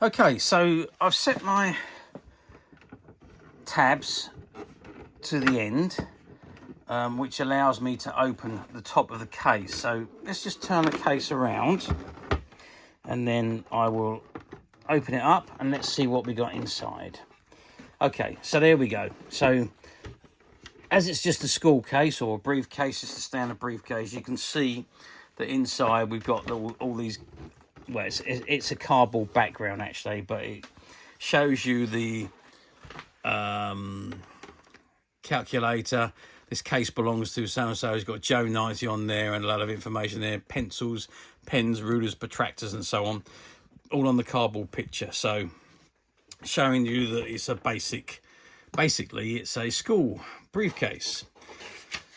Okay, so I've set my tabs to the end, which allows me to open the top of the case. So let's just turn the case around and then I will open it up and let's see what we got inside. Okay, so there we go. So as it's just a school case or a briefcase, just a standard briefcase, you can see that inside we've got all these, well, it's a cardboard background actually, but it shows you the calculator. This case belongs to so-and-so. It's got Joe 90 on there and a lot of information there, pencils, pens, rulers, protractors and so on, all on the cardboard picture. So showing you that it's a basically it's a school briefcase.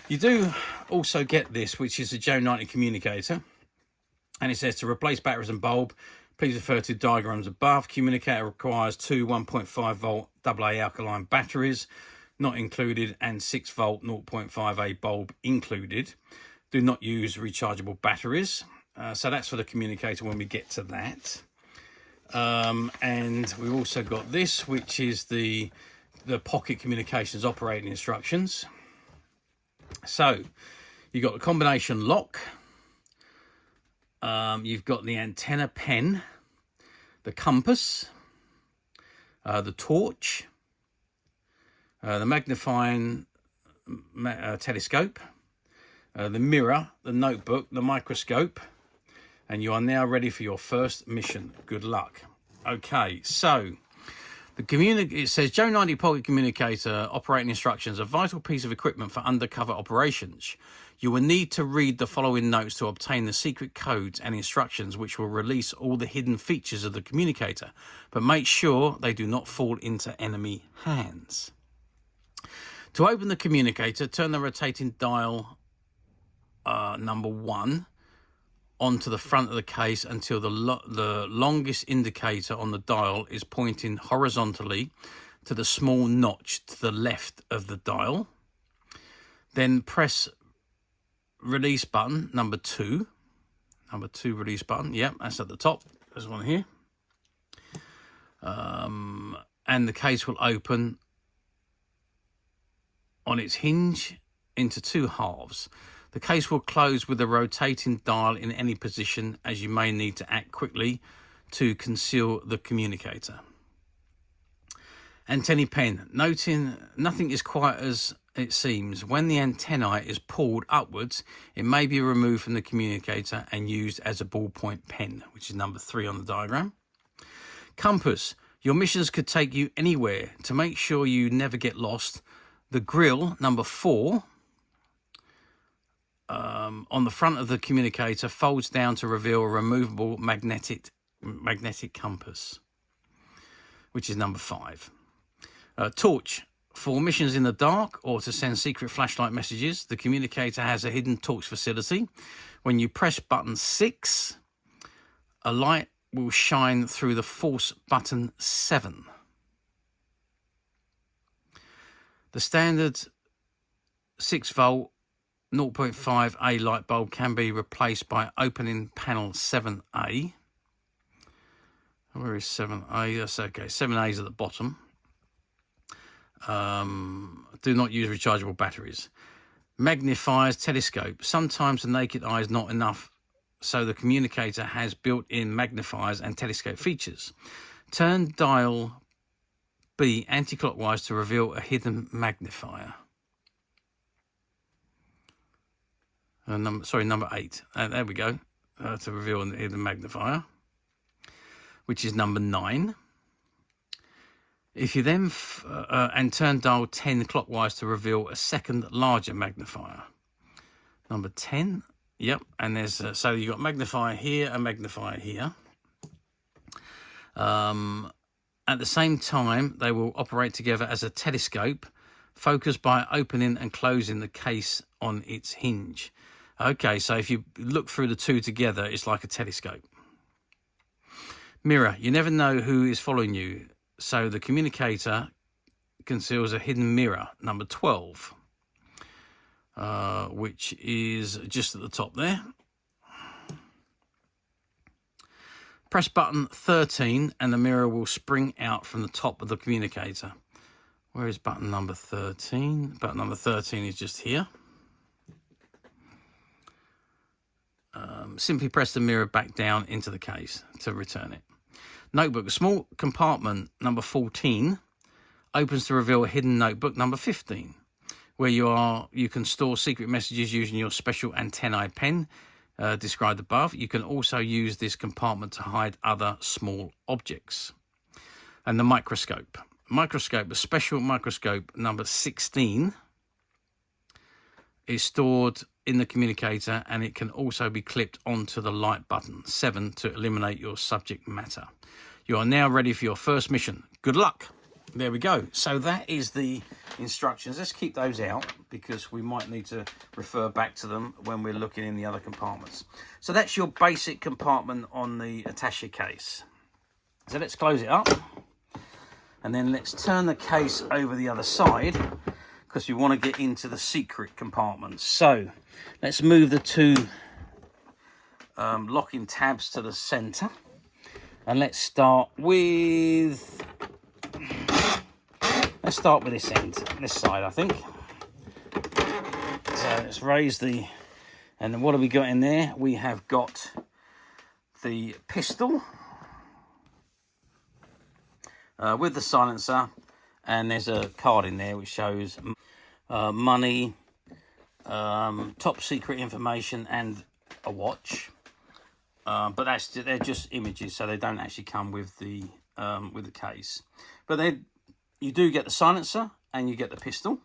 You do also get this, which is a Joe 90 communicator, and it says to replace batteries and bulb, please refer to diagrams above. Communicator requires two 1.5 volt AA alkaline batteries not included and 6 volt 0.5A bulb included. Do not use rechargeable batteries. So that's for the communicator when we get to that. And we've also got this, which is the pocket communications operating instructions. So you've got the combination lock. You've got the antenna pen, the compass, the torch, the magnifying telescope, the mirror, the notebook, the microscope, and you are now ready for your first mission. Good luck. Okay, so it says Joe 90 Pocket Communicator operating instructions, a vital piece of equipment for undercover operations. You will need to read the following notes to obtain the secret codes and instructions which will release all the hidden features of the communicator, but make sure they do not fall into enemy hands. To open the communicator, turn the rotating dial number 1 onto the front of the case until the longest indicator on the dial is pointing horizontally to the small notch to the left of the dial. Then press release button number 2. Number 2 release button. Yep, that's at the top. There's one here. And the case will open on its hinge into 2 halves. The case will close with a rotating dial in any position, as you may need to act quickly to conceal the communicator. Antennae pen. Noting nothing is quite as it seems. When the antennae is pulled upwards, it may be removed from the communicator and used as a ballpoint pen, which is number 3 on the diagram. Compass. Your missions could take you anywhere. To make sure you never get lost, the grill, number 4, on the front of the communicator folds down to reveal a removable magnetic compass, which is number 5. Torch. For missions in the dark or to send secret flashlight messages, the communicator has a hidden torch facility. When you press button 6, a light will shine through the force button 7. The standard 6 volt 0.5A light bulb can be replaced by opening panel 7A. Where is 7A? That's okay. 7A is at the bottom. Do not use rechargeable batteries. Magnifiers telescope. Sometimes the naked eye is not enough, so the communicator has built-in magnifiers and telescope features. Turn dial B anti-clockwise to reveal a hidden magnifier. Number 8. There we go. To reveal a hidden magnifier, which is number 9. If you then and turn dial 10 clockwise to reveal a second larger magnifier. Number 10. Yep, and there's so you've got magnifier here and magnifier here. At the same time, they will operate together as a telescope, focused by opening and closing the case on its hinge. Okay, so if you look through the 2 together, it's like a telescope. Mirror. You never know who is following you, so the communicator conceals a hidden mirror, number 12, which is just at the top there. Press button 13 and the mirror will spring out from the top of the communicator. Where is button number 13? Button number 13 is just here. Simply press the mirror back down into the case to return it. Notebook, a small compartment number 14 opens to reveal a hidden notebook number 15, where you can store secret messages using your special antennae pen described above. You can also use this compartment to hide other small objects. And the microscope. Microscope, a special microscope number 16 is stored in the communicator, and it can also be clipped onto the light button 7 to eliminate your subject matter. You are now ready for your first mission. Good luck. There we go. So that is the instructions. Let's keep those out because we might need to refer back to them when we're looking in the other compartments. So that's your basic compartment on the attaché case. So let's close it up, and then let's turn the case over the other side because we want to get into the secret compartments. So let's move the two locking tabs to the center, and let's start with this end, this side, I think. So let's raise the, and then what have we got in there? We have got the pistol with the silencer, and there's a card in there which shows money, top secret information, and a watch. But they're just images, so they don't actually come with the case. But you do get the silencer and you get the pistol.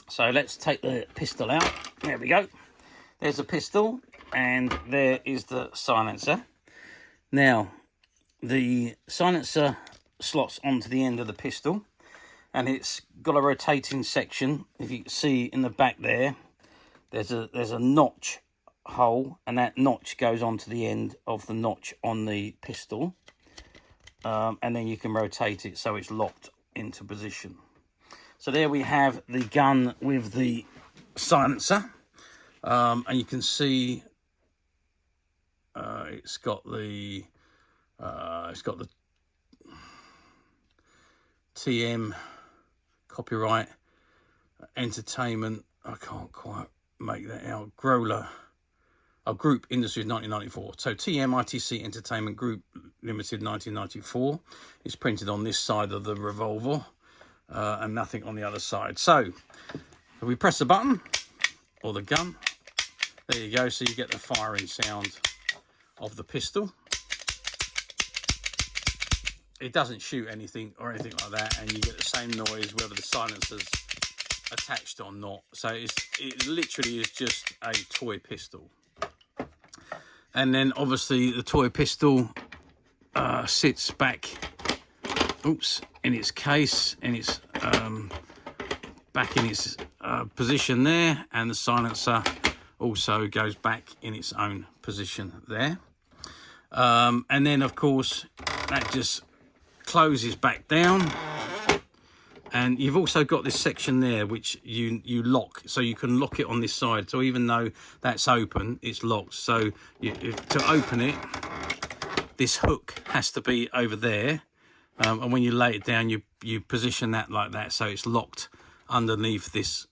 So let's take the pistol out. There we go. There's the pistol and there is the silencer. Now, the silencer slots onto the end of the pistol, and it's got a rotating section. If you can see in the back there, there's a notch hole, and that notch goes onto the end of the notch on the pistol, and then you can rotate it so it's locked into position. So there we have the gun with the silencer, and you can see it's got the TM copyright entertainment. I can't quite make that out. Growler. Group Industries 1994. So TM Entertainment Group Limited 1994 is printed on this side of the revolver, and nothing on the other side. So if we press the button or the gun, there you go. So you get the firing sound of the pistol. It doesn't shoot anything or anything like that, and you get the same noise whether the silencer's attached or not. So it literally is just a toy pistol. And then obviously the toy pistol sits back, in its case, and it's back in its position there, and the silencer also goes back in its own position there. And then of course that just closes back down, and you've also got this section there which you lock, so you can lock it on this side. So even though that's open, it's locked. So to open it, this hook has to be over there, and when you lay it down, you position that like that, so it's locked underneath this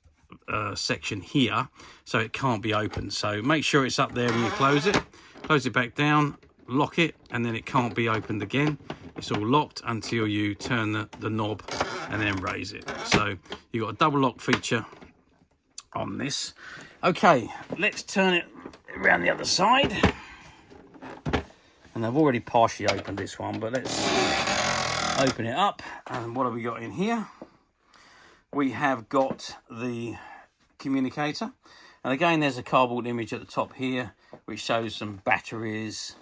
section here, so it can't be opened. So make sure it's up there when you close it back down, lock it, and then it can't be opened again. It's all locked until you turn the knob and then raise it. So you've got a double lock feature on this. Okay, let's turn it around the other side. And I've already partially opened this one, but let's open it up. And what have we got in here? We have got the communicator. And again, there's a cardboard image at the top here, which shows some batteries,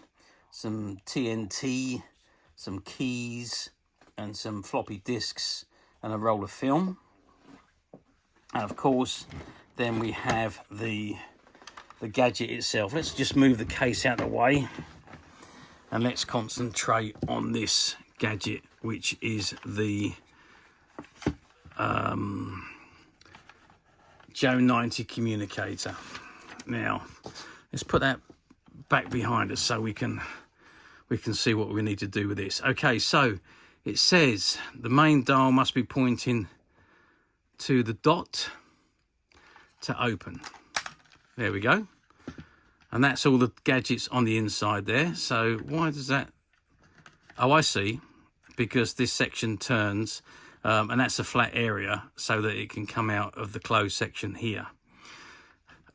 some TNT, some keys, and some floppy disks, and a roll of film. And of course, then we have the gadget itself. Let's just move the case out of the way, and let's concentrate on this gadget, which is the Joe 90 communicator. Now, let's put that back behind us so we can we can see what we need to do with this. Okay, so it says the main dial must be pointing to the dot to open. There we go. And that's all the gadgets on the inside there. So why does that... Oh, I see. Because this section turns, and that's a flat area so that it can come out of the closed section here.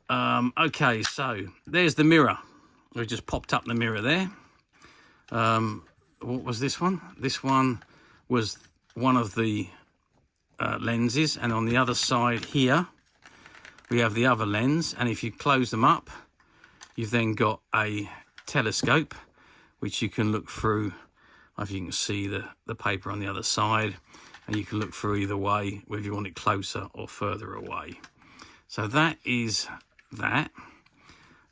Okay, so there's the mirror. We just popped up the mirror there. What was this one? This one was one of the lenses, and on the other side here we have the other lens, and if you close them up, you've then got a telescope which you can look through. If you can see the paper on the other side, and you can look through either way, whether you want it closer or further away. So that is that.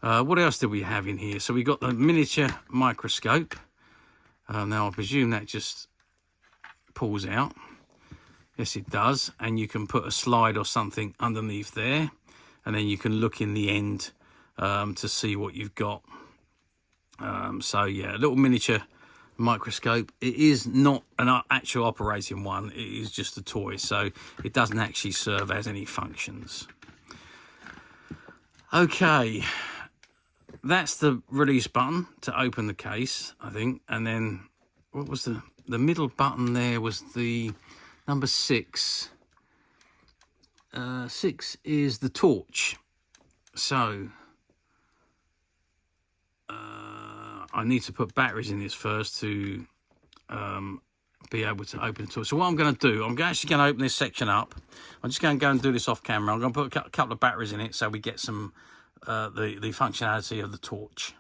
What else do we have in here? So we got the miniature microscope. Now I presume that just pulls out. Yes, it does. And you can put a slide or something underneath there, and then you can look in the end to see what you've got. So yeah, a little miniature microscope. It is not an actual operating one, it is just a toy, so it doesn't actually serve as any functions. Okay, that's the release button to open the case, I think. And then what was the middle button there? Was the number 6. 6 is the torch. So I need to put batteries in this first to be able to open the torch. So what I'm going to do, I'm actually going to open this section up. I'm just going to go and do this off camera. I'm going to put a couple of batteries in it so we get some the functionality of the torch.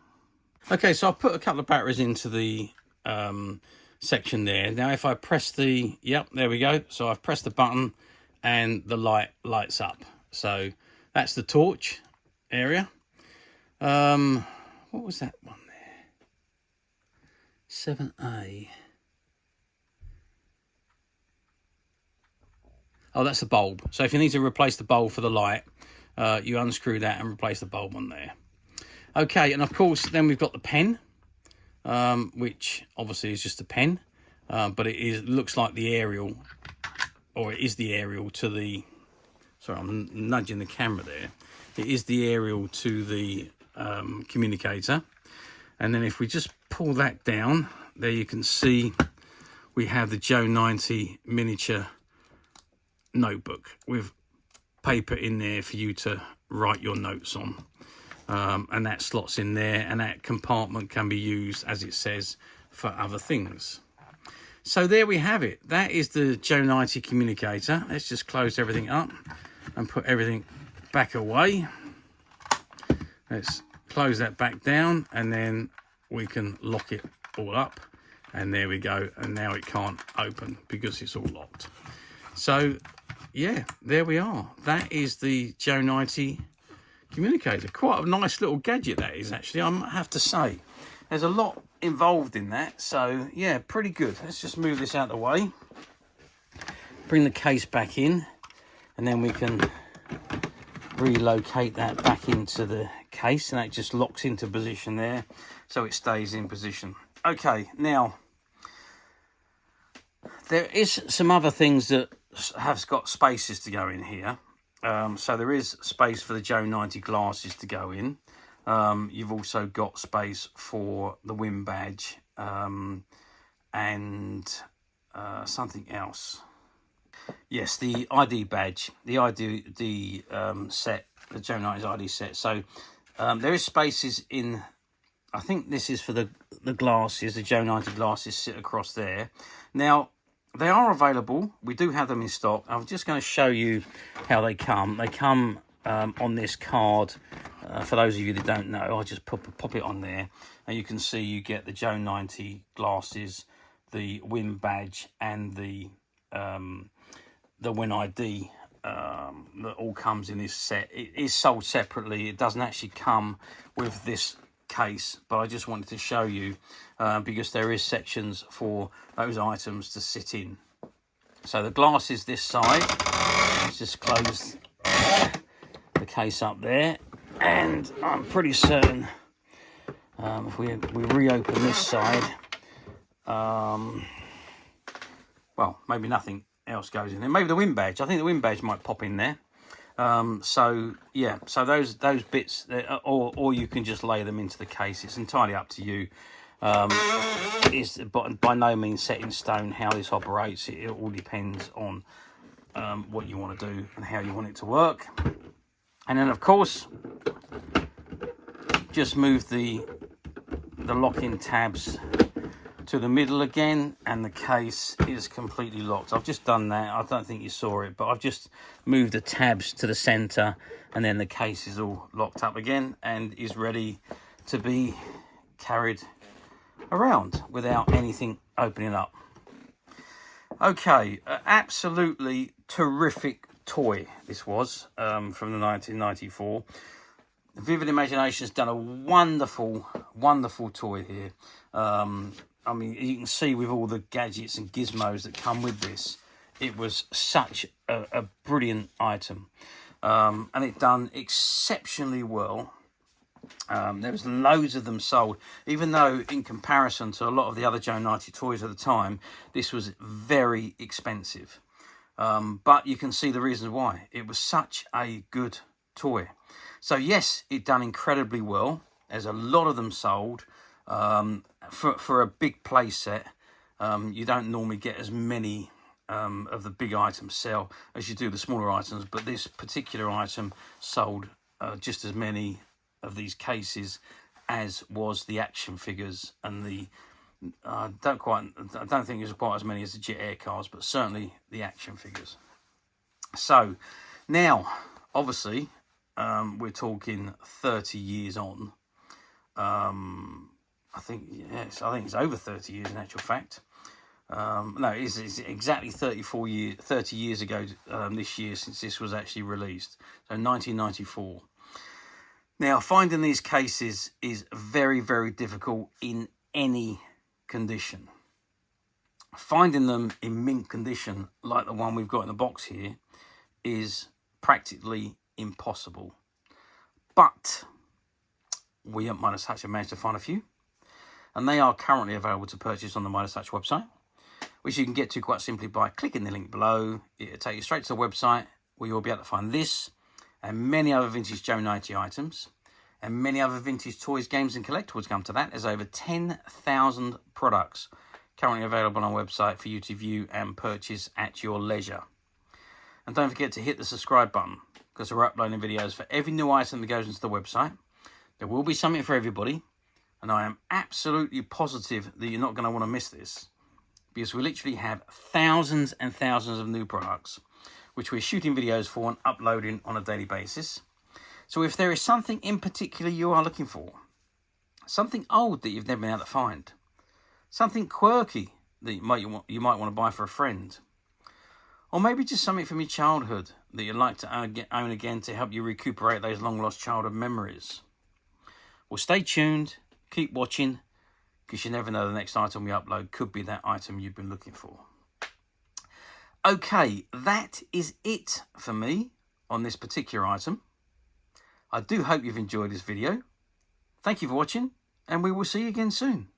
Okay, so I've put a couple of batteries into the section there. Now if I press the, yep, there we go. So I've pressed the button and the light lights up. So that's the torch area. What was that one there? 7A. Oh, that's the bulb. So if you need to replace the bulb for the light, you unscrew that and replace the bulb on there. Okay, and of course then we've got the pen, which obviously is just a pen, but it looks like the aerial, or it is the aerial to the, sorry, I'm nudging the camera there. It is the aerial to the communicator. And then if we just pull that down, there you can see we have the Joe 90 miniature notebook with paper in there for you to write your notes on. And that slots in there, and that compartment can be used, as it says, for other things. So there we have it. That is the Joe 90 communicator. Let's just close everything up and put everything back away. Let's close that back down, and then we can lock it all up. And there we go. And now it can't open because it's all locked. So yeah, there we are. That is the Joe 90 communicator. Quite a nice little gadget that is, actually, I have to say. There's a lot involved in that, so yeah, pretty good. Let's just move this out of the way, bring the case back in, and then we can relocate that back into the case, and that just locks into position there, so it stays in position. Okay, now there is some other things that have got spaces to go in here. So there is space for the Joe 90 glasses to go in. You've also got space for the W.I.N badge and something else. Yes, the ID badge, the ID set, the Joe 90's ID set. So there is spaces in, I think this is for the glasses, the Joe 90 glasses sit across there. Now, they are available. We do have them in stock. I'm just going to show you how they come. They come on this card. For those of you that don't know, I'll just pop it on there, and you can see you get the Joe 90 glasses, the W.I.N badge, and the W.I.N ID that all comes in this set. It is sold separately. It doesn't actually come with this case, but I just wanted to show you because there is sections for those items to sit in. So the glass is this side. Let's just close the case up there, and I'm pretty certain If we reopen this side, well, maybe nothing else goes in there. Maybe the WIN badge. I think the WIN badge might pop in there. So yeah, so those bits, or you can just lay them into the case. It's entirely up to you. It's by no means set in stone how this operates. It all depends on what you want to do and how you want it to work. And then of course, just move the lock-in tabs to the middle again, and the case is completely locked. I've just done that. I don't think you saw it, but I've just moved the tabs to the center, and then the case is all locked up again and is ready to be carried around without anything opening up. Okay, absolutely terrific toy this was, from the 1994. Vivid Imagination has done a wonderful toy here. I mean, you can see with all the gadgets and gizmos that come with this, it was such a brilliant item, and it done exceptionally well. There was loads of them sold, even though in comparison to a lot of the other Joe 90 toys at the time, this was very expensive. But you can see the reasons why. It was such a good toy. So yes, it done incredibly well. There's a lot of them sold. For a big play set, you don't normally get as many of the big items sell as you do the smaller items, but this particular item sold just as many of these cases as was the action figures, and the I don't think it was quite as many as the Jet Air cars, but certainly the action figures. So now, obviously, we're talking 30 years on. I think it's over 30 years in actual fact. No, it's exactly 30 years ago this year since this was actually released. So 1994. Now, finding these cases is very, very difficult in any condition. Finding them in mint condition, like the one we've got in the box here, is practically impossible. But we at Midas Hatch have managed to find a few, and they are currently available to purchase on the Midas Hatch website, which you can get to quite simply by clicking the link below. It'll take you straight to the website, where you'll be able to find this and many other vintage Joe 90 items, and many other vintage toys, games and collectibles come to that. There's over 10,000 products currently available on our website for you to view and purchase at your leisure. And don't forget to hit the subscribe button, because we're uploading videos for every new item that goes into the website. There will be something for everybody, and I am absolutely positive that you're not going to want to miss this, because we literally have thousands and thousands of new products, which we're shooting videos for and uploading on a daily basis. So if there is something in particular you are looking for, something old that you've never been able to find, something quirky that you might want to buy for a friend, or maybe just something from your childhood that you'd like to own again to help you recuperate those long-lost childhood memories, well, stay tuned, keep watching, because you never know, the next item we upload could be that item you've been looking for. Okay, that is it for me on this particular item. I do hope you've enjoyed this video. Thank you for watching, and we will see you again soon.